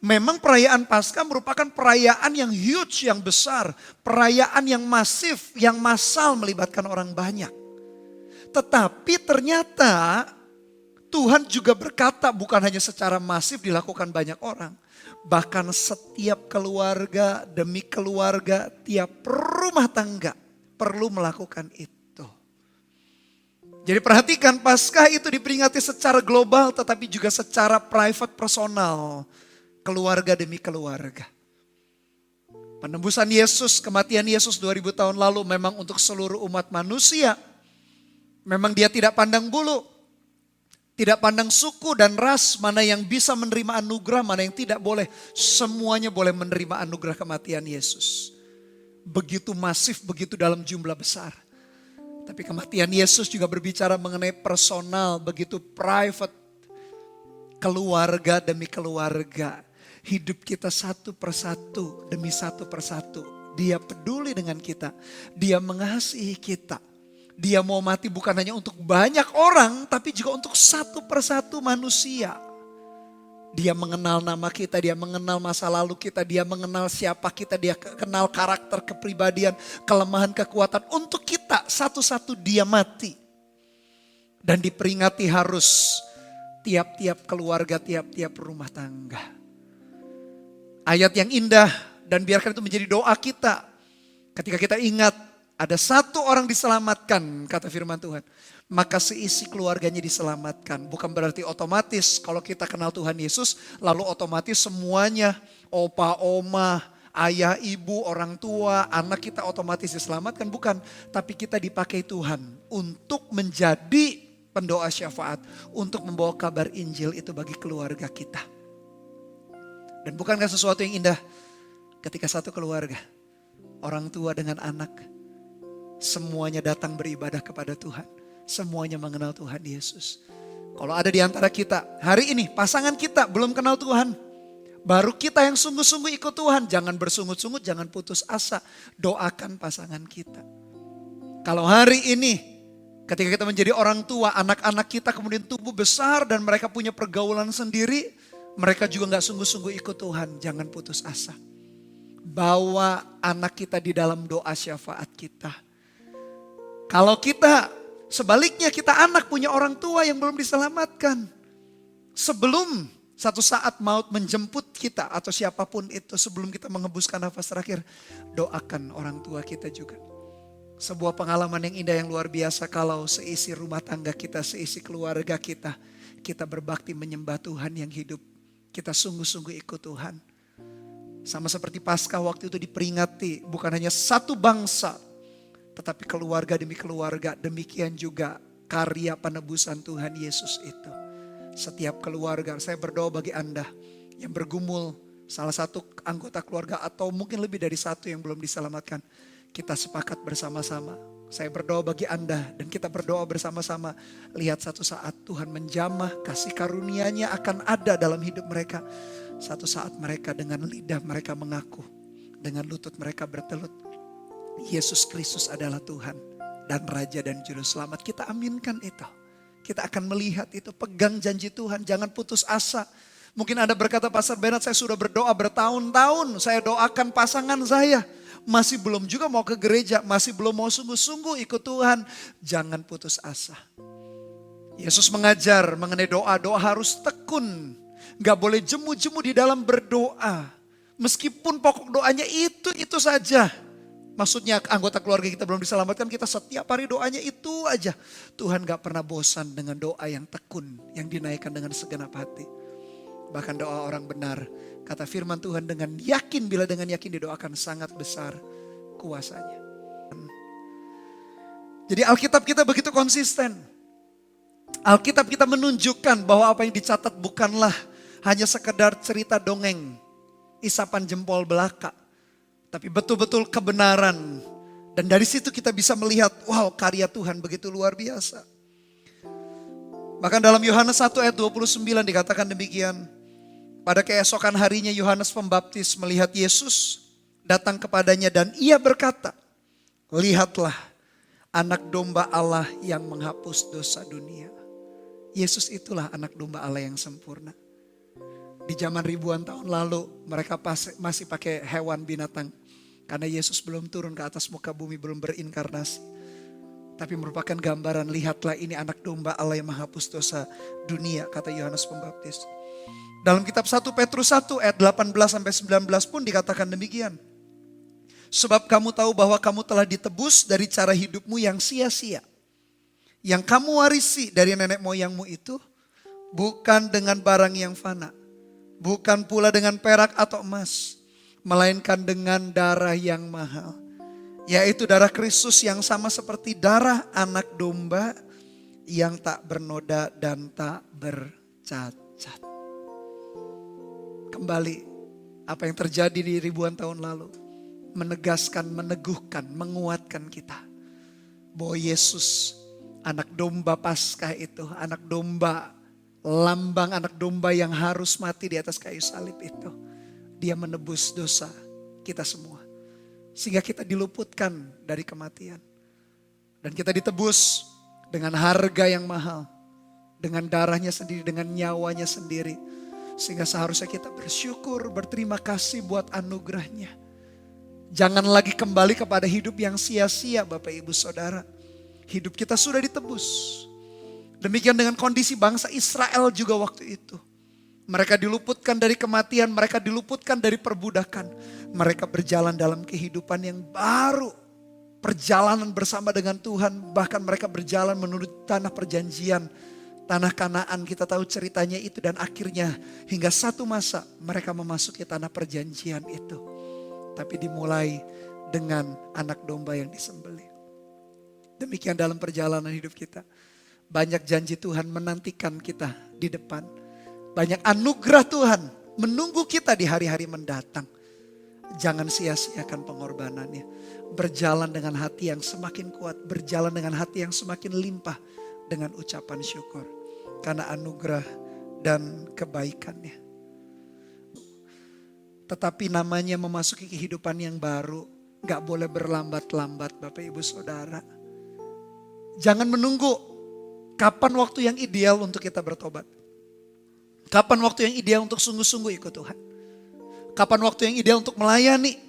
Memang perayaan Paskah merupakan perayaan yang huge, yang besar. Perayaan yang masif, yang massal melibatkan orang banyak. Tetapi ternyata Tuhan juga berkata bukan hanya secara masif dilakukan banyak orang. Bahkan setiap keluarga demi keluarga, tiap rumah tangga perlu melakukan itu. Jadi perhatikan, Paskah itu diperingati secara global tetapi juga secara private, personal. Keluarga demi keluarga. Penebusan Yesus, kematian Yesus 2000 tahun lalu memang untuk seluruh umat manusia. Memang dia tidak pandang bulu. Tidak pandang suku dan ras, mana yang bisa menerima anugerah, mana yang tidak boleh. Semuanya boleh menerima anugerah kematian Yesus. Begitu masif, begitu dalam jumlah besar. Tapi kematian Yesus juga berbicara mengenai personal, begitu private. Keluarga demi keluarga. Hidup kita satu persatu demi satu persatu. Dia peduli dengan kita. Dia mengasihi kita. Dia mau mati bukan hanya untuk banyak orang, tapi juga untuk satu persatu manusia. Dia mengenal nama kita, dia mengenal masa lalu kita, dia mengenal siapa kita, dia kenal karakter, kepribadian, kelemahan, kekuatan. Untuk kita satu-satu dia mati. Dan diperingati harus tiap-tiap keluarga, tiap-tiap rumah tangga. Ayat yang indah dan biarkan itu menjadi doa kita. Ketika kita ingat ada satu orang diselamatkan, kata firman Tuhan, maka seisi keluarganya diselamatkan. Bukan berarti otomatis kalau kita kenal Tuhan Yesus, lalu otomatis semuanya, opa, oma, ayah, ibu, orang tua, anak kita otomatis diselamatkan. Bukan, tapi kita dipakai Tuhan untuk menjadi pendoa syafaat, untuk membawa kabar Injil itu bagi keluarga kita. Dan bukankah sesuatu yang indah ketika satu keluarga, orang tua dengan anak, semuanya datang beribadah kepada Tuhan. Semuanya mengenal Tuhan Yesus. Kalau ada di antara kita, hari ini pasangan kita belum kenal Tuhan. Baru kita yang sungguh-sungguh ikut Tuhan. Jangan bersungut-sungut, jangan putus asa. Doakan pasangan kita. Kalau hari ini, ketika kita menjadi orang tua, anak-anak kita kemudian tumbuh besar dan mereka punya pergaulan sendiri. Mereka juga gak sungguh-sungguh ikut Tuhan. Jangan putus asa. Bawa anak kita di dalam doa syafaat kita. Kalau kita, sebaliknya kita anak punya orang tua yang belum diselamatkan. Sebelum satu saat maut menjemput kita atau siapapun itu, sebelum kita menghembuskan nafas terakhir, doakan orang tua kita juga. Sebuah pengalaman yang indah yang luar biasa kalau seisi rumah tangga kita, seisi keluarga kita, kita berbakti menyembah Tuhan yang hidup. Kita sungguh-sungguh ikut Tuhan. Sama seperti Paskah waktu itu diperingati bukan hanya satu bangsa, tetapi keluarga demi keluarga. Demikian juga karya penebusan Tuhan Yesus itu. Setiap keluarga, saya berdoa bagi Anda yang bergumul, salah satu anggota keluarga atau mungkin lebih dari satu yang belum diselamatkan. Kita sepakat bersama-sama. Saya berdoa bagi Anda dan kita berdoa bersama-sama. Lihat satu saat Tuhan menjamah, kasih karunia-Nya akan ada dalam hidup mereka. Satu saat mereka dengan lidah mereka mengaku, dengan lutut mereka bertelut, Yesus Kristus adalah Tuhan dan Raja dan Juru Selamat. Kita aminkan itu. Kita akan melihat itu, pegang janji Tuhan, jangan putus asa. Mungkin Anda berkata, Pastor Bernard, saya sudah berdoa bertahun-tahun, saya doakan pasangan saya. Masih belum juga mau ke gereja, masih belum mau sungguh-sungguh ikut Tuhan. Jangan putus asa. Yesus mengajar mengenai doa, doa harus tekun. Gak boleh jemu-jemu di dalam berdoa. Meskipun pokok doanya itu saja. Maksudnya anggota keluarga kita belum diselamatkan, kita setiap hari doanya itu aja. Tuhan gak pernah bosan dengan doa yang tekun, yang dinaikkan dengan segenap hati. Bahkan doa orang benar, kata firman Tuhan dengan yakin, bila dengan yakin didoakan sangat besar kuasanya. Jadi Alkitab kita begitu konsisten. Alkitab kita menunjukkan bahwa apa yang dicatat bukanlah hanya sekedar cerita dongeng, isapan jempol belaka. Tapi betul-betul kebenaran. Dan dari situ kita bisa melihat, wow, karya Tuhan begitu luar biasa. Bahkan dalam Yohanes 1 ayat 29 dikatakan demikian. Pada keesokan harinya Yohanes Pembaptis melihat Yesus datang kepadanya dan ia berkata, lihatlah anak domba Allah yang menghapus dosa dunia. Yesus itulah anak domba Allah yang sempurna. Di zaman ribuan tahun lalu mereka masih pakai hewan binatang. Karena Yesus belum turun ke atas muka bumi, belum berinkarnasi. Tapi merupakan gambaran, lihatlah ini anak domba Allah yang menghapus dosa dunia, kata Yohanes Pembaptis. Dalam kitab 1 Petrus 1 ayat 18-19 pun dikatakan demikian. Sebab kamu tahu bahwa kamu telah ditebus dari cara hidupmu yang sia-sia. Yang kamu warisi dari nenek moyangmu itu bukan dengan barang yang fana. Bukan pula dengan perak atau emas. Melainkan dengan darah yang mahal. Yaitu darah Kristus yang sama seperti darah anak domba yang tak bernoda dan tak bercacat. Kembali apa yang terjadi di ribuan tahun lalu. Menegaskan, meneguhkan, menguatkan kita. Bahwa Yesus anak domba Paskah itu, anak domba, lambang anak domba yang harus mati di atas kayu salib itu. Dia menebus dosa kita semua. Sehingga kita diluputkan dari kematian. Dan kita ditebus dengan harga yang mahal. Dengan darahnya sendiri, dengan nyawanya sendiri. Sehingga seharusnya kita bersyukur, berterima kasih buat anugerahnya. Jangan lagi kembali kepada hidup yang sia-sia Bapak Ibu Saudara. Hidup kita sudah ditebus. Demikian dengan kondisi bangsa Israel juga waktu itu. Mereka diluputkan dari kematian, mereka diluputkan dari perbudakan. Mereka berjalan dalam kehidupan yang baru. Perjalanan bersama dengan Tuhan, bahkan mereka berjalan menuju tanah perjanjian. Tanah Kanaan, kita tahu ceritanya itu, dan akhirnya hingga satu masa mereka memasuki tanah perjanjian itu. Tapi dimulai dengan anak domba yang disembelih. Demikian dalam perjalanan hidup kita. Banyak janji Tuhan menantikan kita di depan. Banyak anugerah Tuhan menunggu kita di hari-hari mendatang. Jangan sia-siakan pengorbanannya. Berjalan dengan hati yang semakin kuat. Berjalan dengan hati yang semakin limpah. Dengan ucapan syukur. Karena anugerah dan kebaikannya. Tetapi namanya memasuki kehidupan yang baru. Gak boleh berlambat-lambat Bapak Ibu Saudara. Jangan menunggu kapan waktu yang ideal untuk kita bertobat. Kapan waktu yang ideal untuk sungguh-sungguh ikut Tuhan. Kapan waktu yang ideal untuk melayani.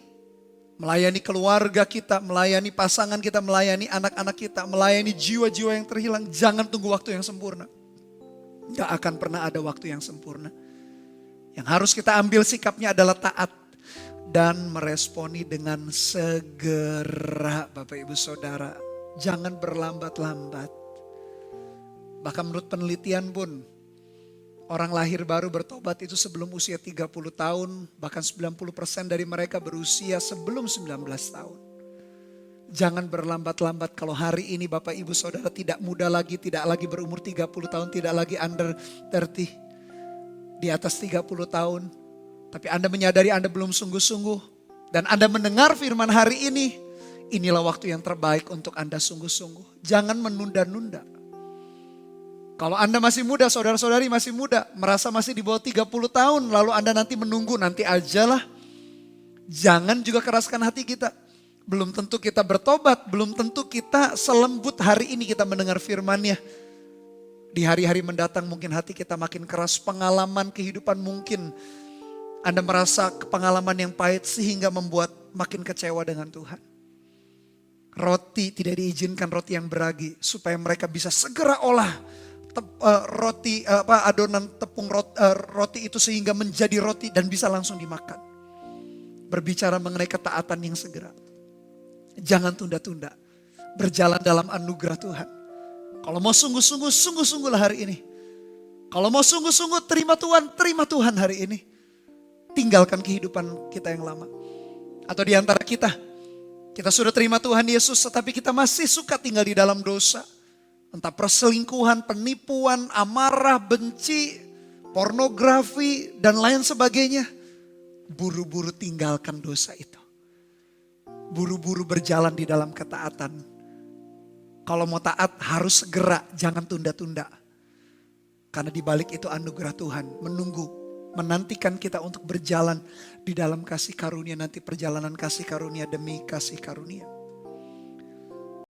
Melayani keluarga kita, melayani pasangan kita, melayani anak-anak kita, melayani jiwa-jiwa yang terhilang. Jangan tunggu waktu yang sempurna. Gak akan pernah ada waktu yang sempurna. Yang harus kita ambil sikapnya adalah taat dan meresponi dengan segera Bapak Ibu Saudara. Jangan berlambat-lambat. Bahkan menurut penelitian pun, orang lahir baru bertobat itu sebelum usia 30 tahun, bahkan 90% dari mereka berusia sebelum 19 tahun. Jangan berlambat-lambat kalau hari ini Bapak Ibu Saudara tidak muda lagi, tidak lagi berumur 30 tahun, tidak lagi under 30. Di atas 30 tahun. Tapi Anda menyadari Anda belum sungguh-sungguh. Dan Anda mendengar firman hari ini. Inilah waktu yang terbaik untuk Anda sungguh-sungguh. Jangan menunda-nunda. Kalau Anda masih muda, saudara-saudari masih muda. Merasa masih di bawah 30 tahun. Lalu Anda nanti menunggu, nanti ajalah. Jangan juga keraskan hati kita. Belum tentu kita bertobat. Belum tentu kita selembut hari ini kita mendengar firman-Nya. Di hari-hari mendatang mungkin hati kita makin keras, pengalaman kehidupan mungkin Anda merasa pengalaman yang pahit sehingga membuat makin kecewa dengan Tuhan. Roti tidak diizinkan, roti yang beragi, supaya mereka bisa segera olah adonan tepung roti itu sehingga menjadi roti dan bisa langsung dimakan. Berbicara mengenai ketaatan yang segera. Jangan tunda-tunda, berjalan dalam anugerah Tuhan. Kalau mau sungguh-sungguh, sungguh-sungguhlah hari ini. Kalau mau sungguh-sungguh, terima Tuhan hari ini. Tinggalkan kehidupan kita yang lama. Atau di antara kita sudah terima Tuhan Yesus, tetapi kita masih suka tinggal di dalam dosa. Entah perselingkuhan, penipuan, amarah, benci, pornografi, dan lain sebagainya. Buru-buru tinggalkan dosa itu. Buru-buru berjalan di dalam ketaatan. Kalau mau taat harus segera, jangan tunda-tunda. Karena di balik itu anugerah Tuhan menunggu, menantikan kita untuk berjalan di dalam kasih karunia, nanti perjalanan kasih karunia demi kasih karunia.